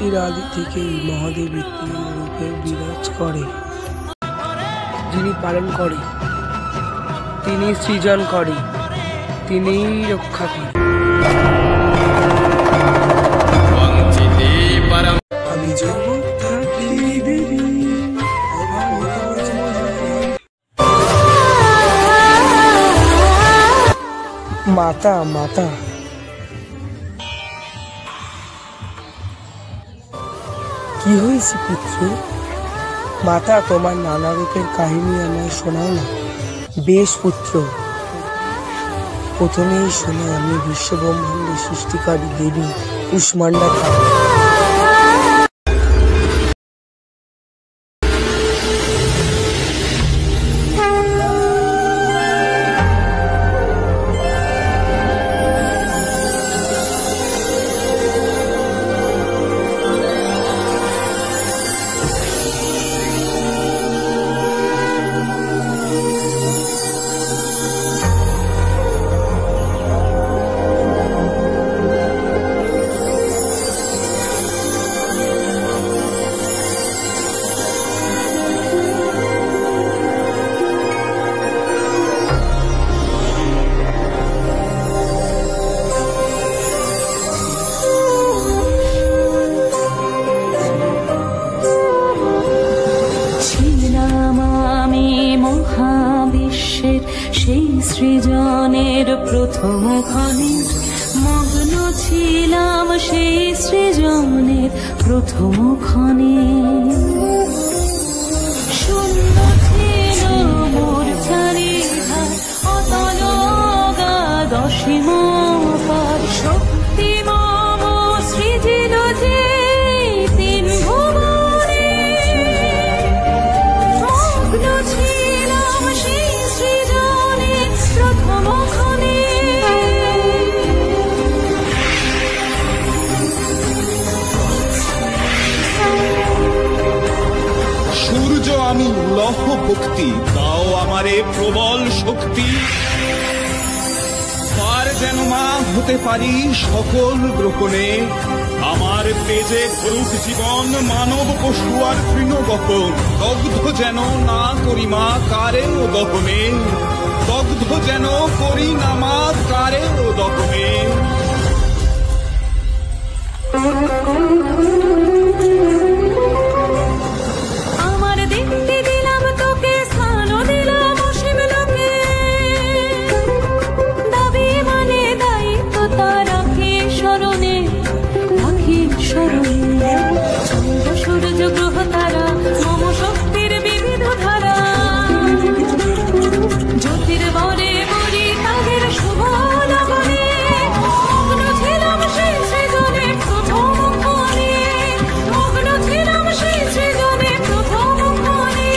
সৃষ্টির আদি থেকেই মহাদেবী তিন রূপে বিরাজ করে। যিনি পালন করে, তিনি সৃজন করে, তিনিই রক্ষা করে। আমি জগৎ থাকি দেবী, মাতা মাতা কি হয়েছে পুত্র? মাতা, তোমার নানা রূপের কাহিনী আমায় শোনাও না। বেশ পুত্র, প্রথমেই শোনো, আমি বিশ্বব্রহ্মাণ্ডের সৃষ্টিকারী দেবী কুষ্মান্ডা। মহাবিশ্বের সেই সৃজনের প্রথম ক্ষণে মগ্ন ছিলাম, সেই সৃজনের প্রথম ক্ষণে। শূন্য ছিল মোর চারিধার, অতল অগাধ অসীম পার, শক্তি মম সৃজিল যে তিন ভুবনে। মগ্ন ছিলাম সেই সৃজনের প্রথম ক্ষণে। সূর্য আমি লহ ভক্তি, দাও আমারে প্রবল শক্তি। পার যেন মা হতে পারি সকল গ্রহণে, আমার তেজে ভরুক জীবন, মানব পশু আর তৃণবহন। দগ্ধ যেন না করি মা কারেও দহনে, দগ্ধ যেন করি না মা কারেও দহনে। আমার দেখতে দিলাম তোকে, স্থান দিলাম অসীম লোকে। দাবি মানে দায়িত্ব তা রাখি স্মরণে, রাখি স্মরণে। চন্দ্র সূর্য গ্রহ তারা মম শক্তির বিবিধ ধারা, জ্যোতির্বরে বলি তাদের শুভ লগনে। মগ্ন ছিলাম সেই সৃজনে প্রথম ক্ষণে, মগ্ন ছিলাম সেই সৃজনে প্রথম ক্ষণে,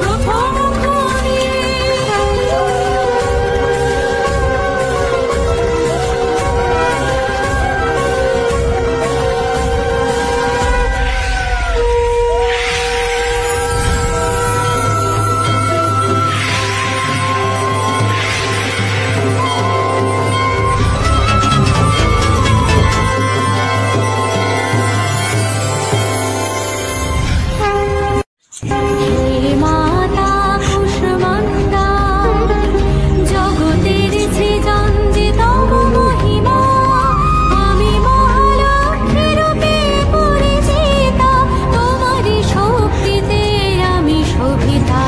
প্রথম ক্ষণে। হে মাতা কুষ্মান্ডা, জগতের সৃজন যে তব মহিমা। আমি মহালক্ষ্মী রূপে পরিচিতা, তোমারই শক্তিতে আমি শোভিতা।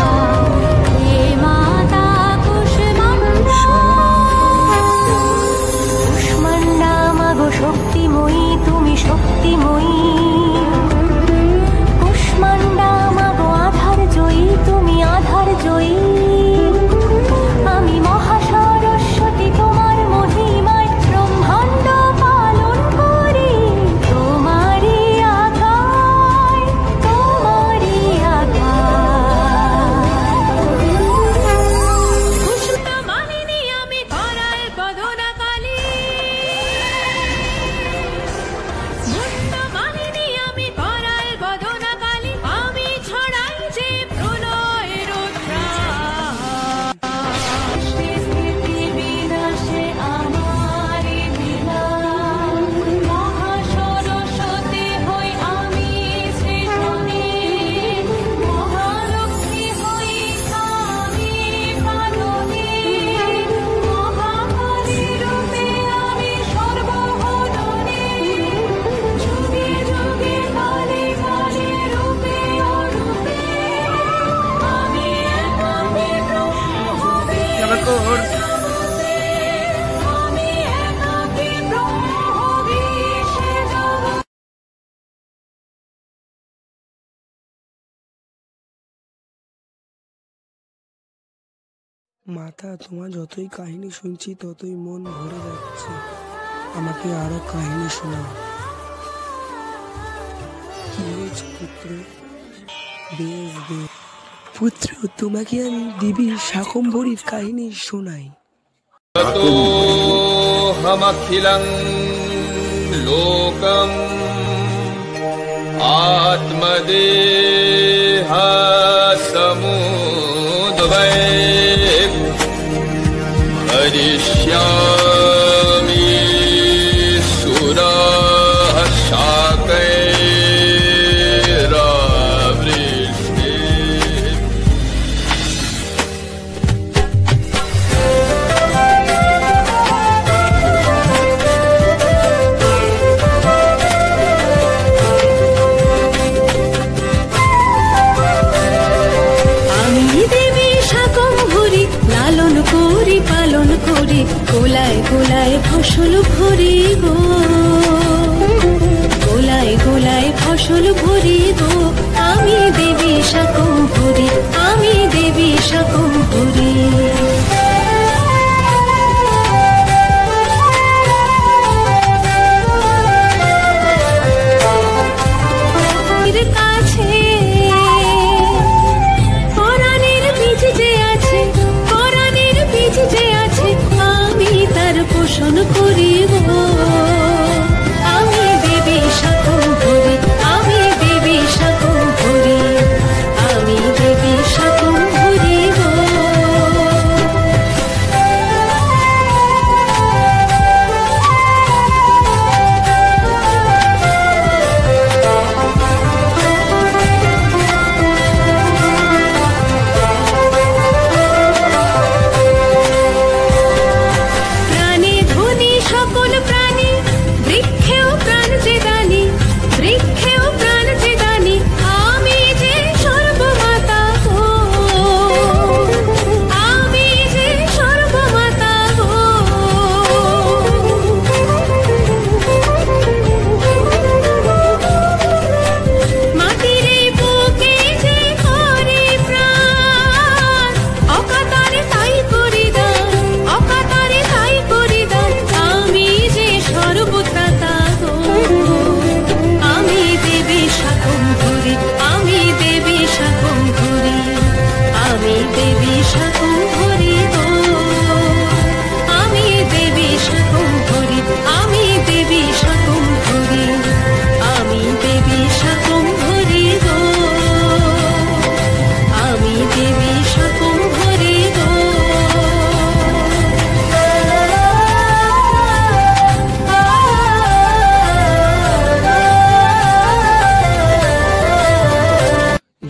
হে মাতা কুষ্মান্ডা, কুষ্মান্ডা মাগো শক্তিময়ী, তুমি শক্তিময়ী। কুষ্মান্ডা মাগো আধার জয়ী, তুমি আধার জয়ী। আমি মহাসরস্বতী, তোমার মহিমায় ব্রহ্মাণ্ড পালন করি। তোমারই আজ্ঞায়, তোমারই আজ্ঞায়। কুষ্মান্ডা মানিনী আমি ধরায় বদনা কালী, মুক্তা মানিনী আমি ধরায় বদনা কালী। আমি ছড়াই যে প্রলয় রুদ্রায়, মাতা, তোমার যতই কাহিনী শুনছি ততই মন ভরে যাচ্ছে। আমাকে আরো কাহিনী শোনাও। কি হয়েছে পুত্র? বেশ বেশ পুত্র, তোমাকে আমি দেবী শাকম্ভরীর কাহিনী শোনাই। ততোহমখিলং লোকম আত্মদেহ সমুদ্ভয়ে হরিষ্যামি সুরাঃ শাকৈরাবৃষ্টে। পালন করি গোলায় গোলায় ফসল ভরি গো, গোলায় গোলায় ফসল ভরি গো। আমি দেবী শাকম্ভরী, আমি দেবী শাকম্ভরী। কাছে পরাণের বীজ যে আছে, পরাণের বীজ যে আছে, আমি তার পোষণ করিব। আমি দেবী শাকম্ভরী, আমি দেবী শাকম্ভরী, আমি দেবী শাকম্ভরী গো।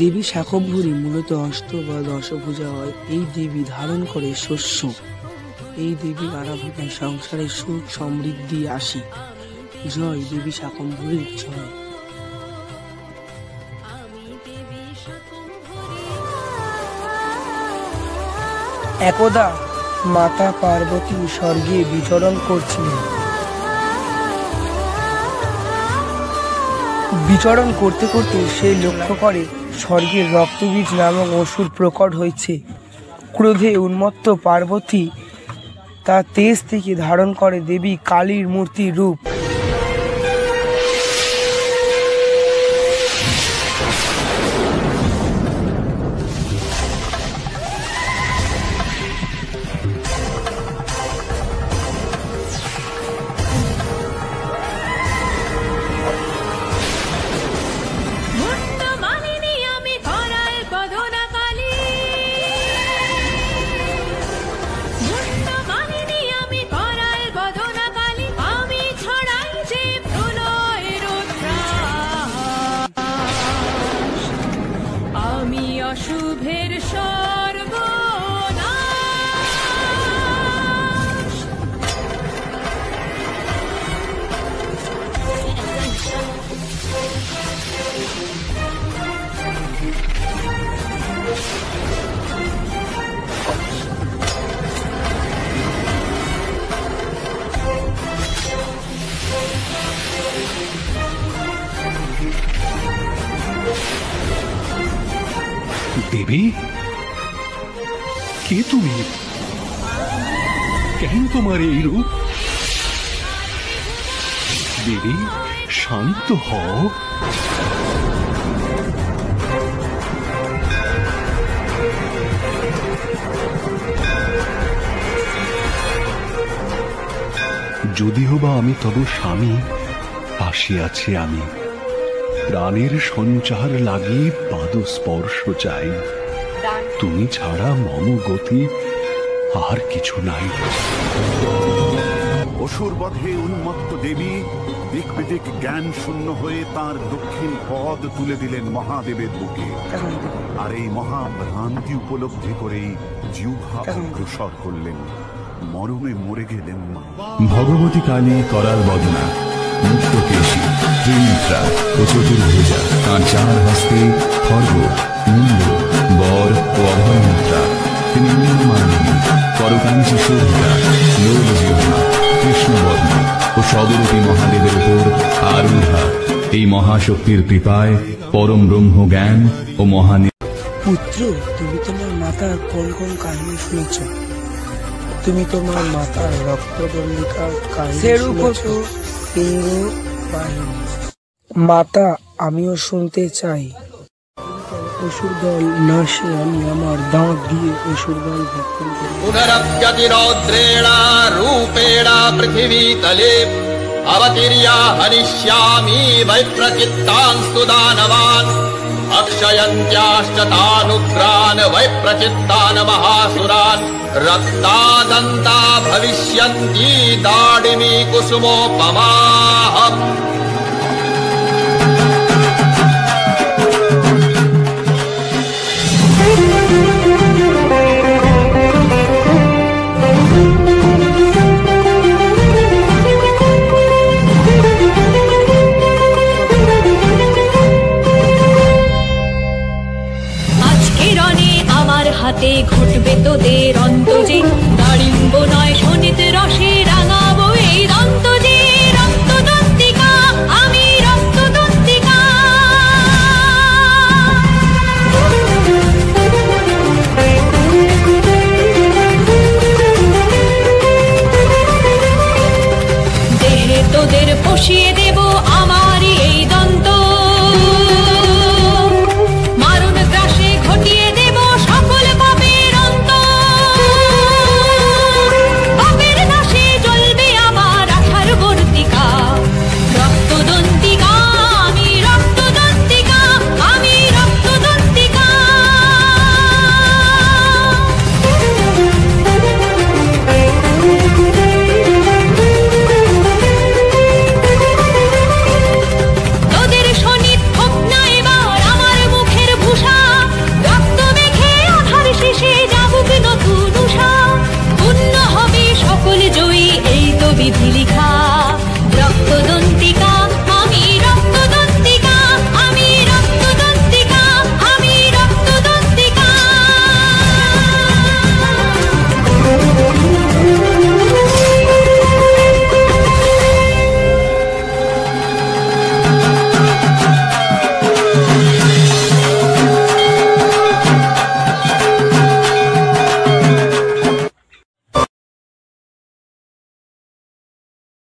দেবী শাকম্ভরী মূলত অষ্ট বা দশভুজা হয়। এই দেবী ধারণ করে শস্য। এই দেবী আরাধনায় সংসারে সুখ সমৃদ্ধি আসে। জয় দেবী শাকম্ভরীর জয়। একদা মাতা পার্বতী স্বর্গে বিচরণ করছিলেন। বিচরণ করতে করতে সে লক্ষ্য করে স্বর্গের রক্তবীজ নামক অসুর প্রকট হয়েছে। ক্রোধে উন্মত্ত পার্বতী তার তেজ থেকে ধারণ করে দেবী কালীর মূর্তির রূপ। অশুভের সর্বনাশ। দেবী, কে তুমি? কেন তোমার এই রূপ? দেবী, শান্ত হও। যদিও বা আমি তব স্বামী, পাশে আছি আমি। প্রাণের সঞ্চার লাগি পাদ স্পর্শ চাই। তুমি ছাড়া মম গতি আর কিছু নাই। অসুর বধে উন্মত্ত দেবী দিক বিদিক জ্ঞান শূন্য হয়ে তার দক্ষিণ পদ তুলে দিলেন মহাদেবের বুকে। আর এই মহাভ্রান্তি উপলব্ধি করেই জিহ্বা অগ্রসর করলেন, মরমে মরে গেলেন মা। ভগবতী কালী করাল বদনা, মুক্তকেশী, ত্রিনেত্রা ও চতুর্ভুজা। তাঁর চার হস্তে খর্গ, মুন্ড, বর ও অভয় মুদ্রা। তিনি নীলমালিনী, করকাঞ্চী শোভিতা, লোল জিহ্বা, কৃষ্ণবর্ণ ও সদরূপী মহাদেবের উপর আরূঢ়া। এই মহাশক্তির কৃপায় পরম ব্রহ্ম জ্ঞান ও মহানি। পুত্র, তুমি তোমার মাতার কোন কোন কাহিনী শুনেছ? তুমি তোমার মাতার রক্তদণ্ডিকার কাহিনী শুনেছ? সিংহ বাহিনী। মাতা, আমিও শুনতে চাই। অসুর দল নাশে আমি আমার দাঁত দিয়ে অসুর দল ভক্ষণ করি। পুনরপ্যতিরৌদ্রেণ রূপেণ পৃথিবীতলে অবতীর্য হনিষ্যামি বৈপ্রচিত্তাንস্তু দানবাन् अक्षयन्त्याश्च तानुग्रान् वैप्रचित्तान् महासुरान् रक्तादन्ता भविष्यन्ति दाडिमी कुसुमोपमाः। হাতে ঘটবে তোদের অন্ত যে দাড়িম্ব নয়